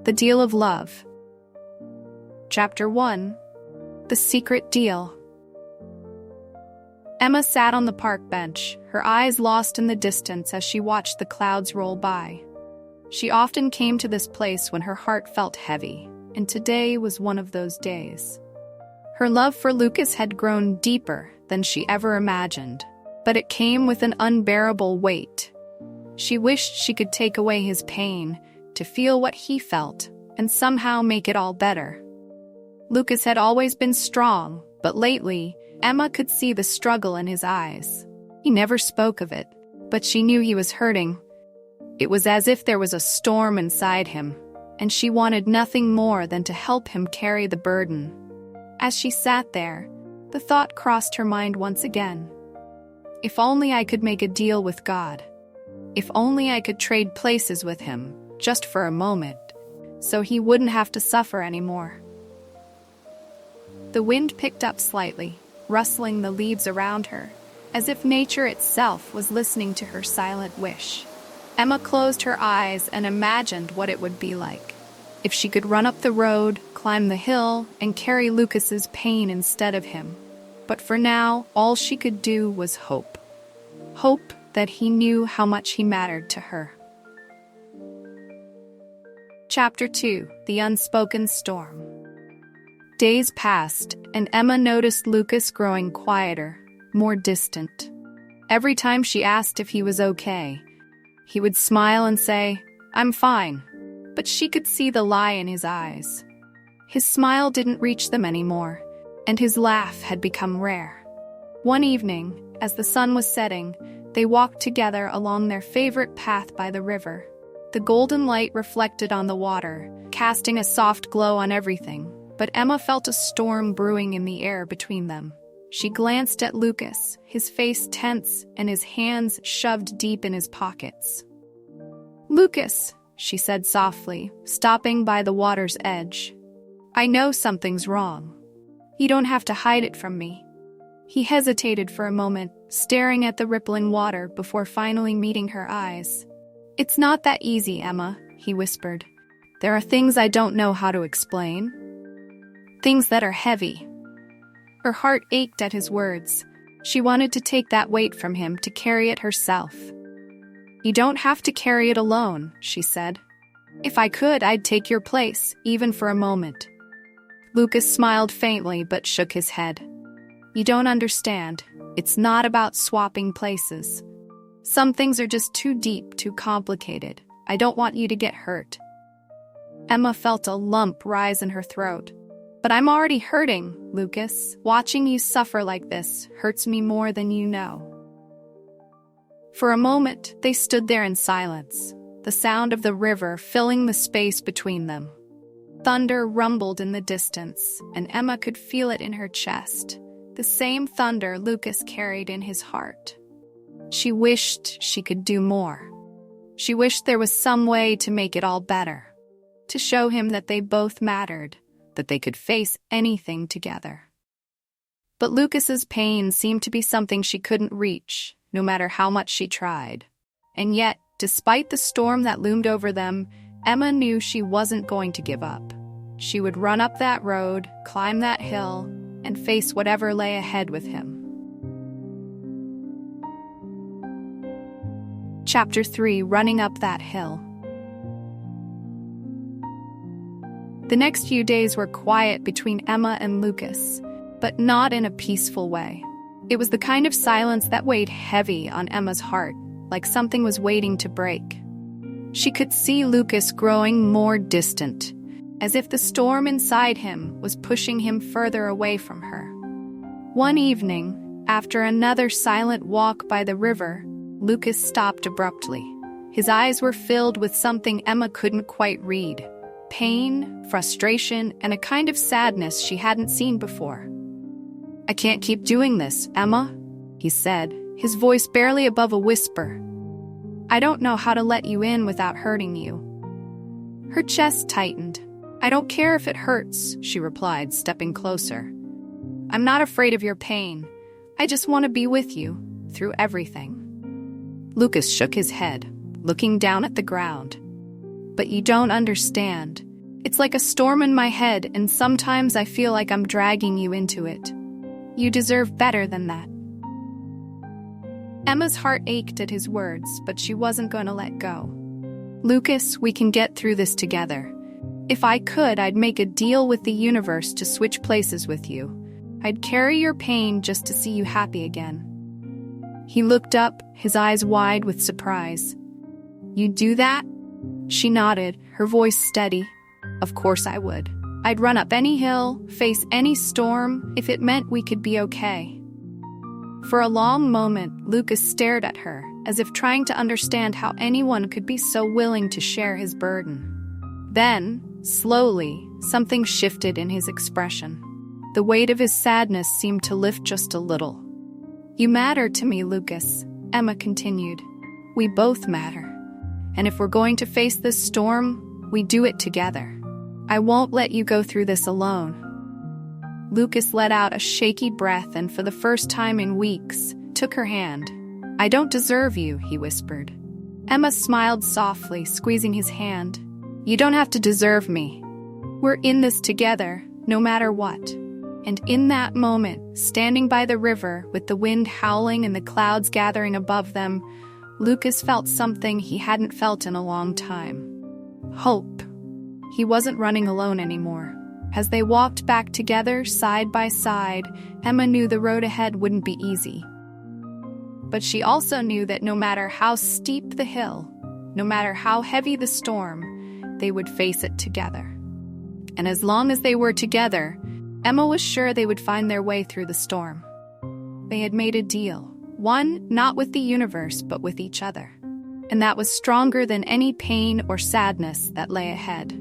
The Deal of Love. Chapter 1. The Secret Deal. Emma sat on the park bench, her eyes lost in the distance as she watched the clouds roll by. She often came to this place when her heart felt heavy, and today was one of those days. Her love for Lucas had grown deeper than she ever imagined, but it came with an unbearable weight. She wished she could take away his pain, to feel what he felt, and somehow make it all better. Lucas had always been strong, but lately, Emma could see the struggle in his eyes. He never spoke of it, but she knew he was hurting. It was as if there was a storm inside him, and she wanted nothing more than to help him carry the burden. As she sat there, the thought crossed her mind once again. If only I could make a deal with God. If only I could trade places with him, just for a moment, so he wouldn't have to suffer anymore. The wind picked up slightly, rustling the leaves around her, as if nature itself was listening to her silent wish. Emma closed her eyes and imagined what it would be like. If she could run up the road, climb the hill, and carry Lucas's pain instead of him. But for now, all she could do was hope. Hope that he knew how much he mattered to her. Chapter 2. The Unspoken Storm. Days passed, and Emma noticed Lucas growing quieter, more distant. Every time she asked if he was okay, he would smile and say, "I'm fine," but she could see the lie in his eyes. His smile didn't reach them anymore, and his laugh had become rare. One evening, as the sun was setting, they walked together along their favorite path by the river. The golden light reflected on the water, casting a soft glow on everything, but Emma felt a storm brewing in the air between them. She glanced at Lucas, his face tense and his hands shoved deep in his pockets. "Lucas," she said softly, stopping by the water's edge. "I know something's wrong. You don't have to hide it from me." He hesitated for a moment, staring at the rippling water before finally meeting her eyes. "It's not that easy, Emma," he whispered. "There are things I don't know how to explain. Things that are heavy." Her heart ached at his words. She wanted to take that weight from him, to carry it herself. "You don't have to carry it alone," she said. "If I could, I'd take your place, even for a moment." Lucas smiled faintly but shook his head. "You don't understand. It's not about swapping places. Some things are just too deep, too complicated. I don't want you to get hurt." Emma felt a lump rise in her throat. "But I'm already hurting, Lucas. Watching you suffer like this hurts me more than you know." For a moment, they stood there in silence, the sound of the river filling the space between them. Thunder rumbled in the distance, and Emma could feel it in her chest, the same thunder Lucas carried in his heart. She wished she could do more. She wished there was some way to make it all better, to show him that they both mattered, that they could face anything together. But Lucas's pain seemed to be something she couldn't reach, no matter how much she tried. And yet, despite the storm that loomed over them, Emma knew she wasn't going to give up. She would run up that road, climb that hill, and face whatever lay ahead with him. Chapter 3. Running Up That Hill. The next few days were quiet between Emma and Lucas, but not in a peaceful way. It was the kind of silence that weighed heavy on Emma's heart, like something was waiting to break. She could see Lucas growing more distant, as if the storm inside him was pushing him further away from her. One evening, after another silent walk by the river, Lucas stopped abruptly. His eyes were filled with something Emma couldn't quite read. Pain, frustration, and a kind of sadness she hadn't seen before. "I can't keep doing this, Emma," he said, his voice barely above a whisper. "I don't know how to let you in without hurting you." Her chest tightened. "I don't care if it hurts," she replied, stepping closer. "I'm not afraid of your pain. I just want to be with you, through everything." Lucas shook his head, looking down at the ground. "But you don't understand. It's like a storm in my head, and sometimes I feel like I'm dragging you into it. You deserve better than that." Emma's heart ached at his words, but she wasn't going to let go. "Lucas, we can get through this together. If I could, I'd make a deal with the universe to switch places with you. I'd carry your pain just to see you happy again." He looked up, his eyes wide with surprise. "You'd do that?" She nodded, her voice steady. "Of course I would. I'd run up any hill, face any storm, if it meant we could be okay." For a long moment, Lucas stared at her, as if trying to understand how anyone could be so willing to share his burden. Then, slowly, something shifted in his expression. The weight of his sadness seemed to lift just a little. "You matter to me, Lucas," Emma continued. "We both matter. And if we're going to face this storm, we do it together. I won't let you go through this alone." Lucas let out a shaky breath and, for the first time in weeks, took her hand. "I don't deserve you," he whispered. Emma smiled softly, squeezing his hand. "You don't have to deserve me. We're in this together, no matter what." And in that moment, standing by the river with the wind howling and the clouds gathering above them, Lucas felt something he hadn't felt in a long time. Hope. He wasn't running alone anymore. As they walked back together, side by side, Emma knew the road ahead wouldn't be easy. But she also knew that no matter how steep the hill, no matter how heavy the storm, they would face it together. And as long as they were together, Emma was sure they would find their way through the storm. They had made a deal, one not with the universe but with each other. And that was stronger than any pain or sadness that lay ahead.